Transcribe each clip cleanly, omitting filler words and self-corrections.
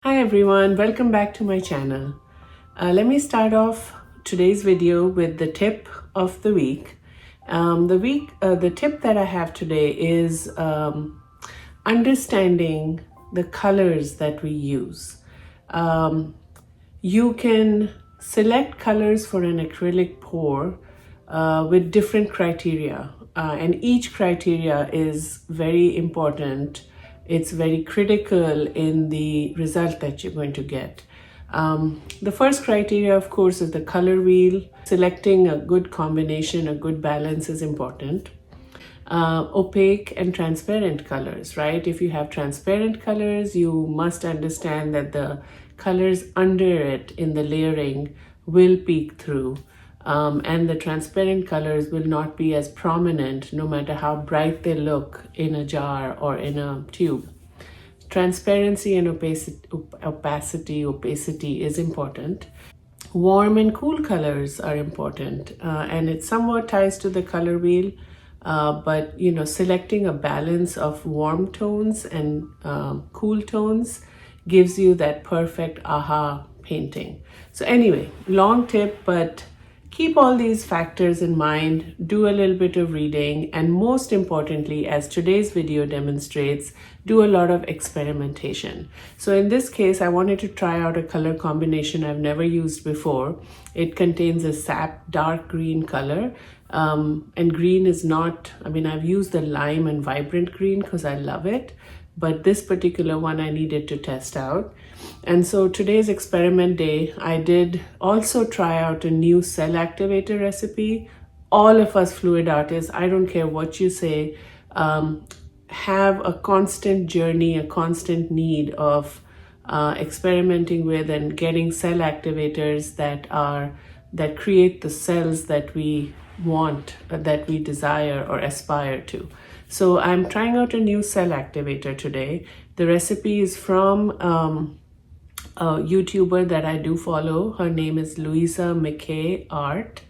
Hi everyone, welcome back to my channel. Let me start off today's video with the tip of the week. The tip that I have today is understanding the colors that we use. You can select colors for an acrylic pour with different criteria, and each criteria is very important. It's very critical in the result that you're going to get. The first criteria, of course, is the color wheel. Selecting a good combination, a good balance is important. Opaque and transparent colors, right? If you have transparent colors, you must understand that the colors under it in the layering will peek through. And the transparent colors will not be as prominent no matter how bright they look in a jar or in a tube. Transparency and opacity is important. Warm and cool colors are important, and it somewhat ties to the color wheel, but selecting a balance of warm tones and cool tones gives you that perfect aha painting. So anyway, long tip, but keep all these factors in mind, do a little bit of reading, and most importantly, as today's video demonstrates, do a lot of experimentation. So in this case, I wanted to try out a color combination I've never used before. It contains a sap dark green color, and green is not, I've used the lime and vibrant green because I love it, but this particular one I needed to test out. And so today's experiment day, I did also try out a new Cell Activator recipe. All of us fluid artists, I don't care what you say, have a constant journey, a constant need of experimenting with and getting cell activators that create the cells that we want, that we desire or aspire to. So I'm trying out a new cell activator today. The recipe is from a YouTuber that I do follow. Her name is Louisa McKay Art.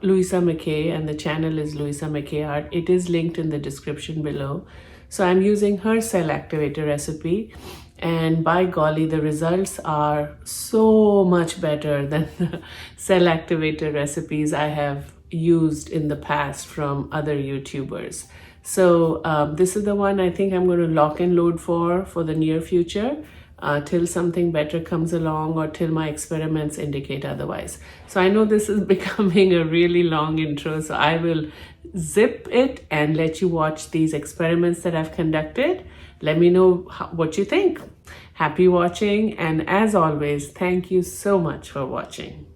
Louisa McKay, and the channel is Louisa McKay Art. It is linked in the description below. So I'm using her cell activator recipe, and by golly, the results are so much better than the cell activator recipes I have used in the past from other YouTubers. So this is the one I think I'm going to lock and load for the near future, till something better comes along or till my experiments indicate otherwise. So I know this is becoming a really long intro, so I will zip it and let you watch these experiments that I've conducted. Let me know what you think. Happy watching, and as always, thank you so much for watching.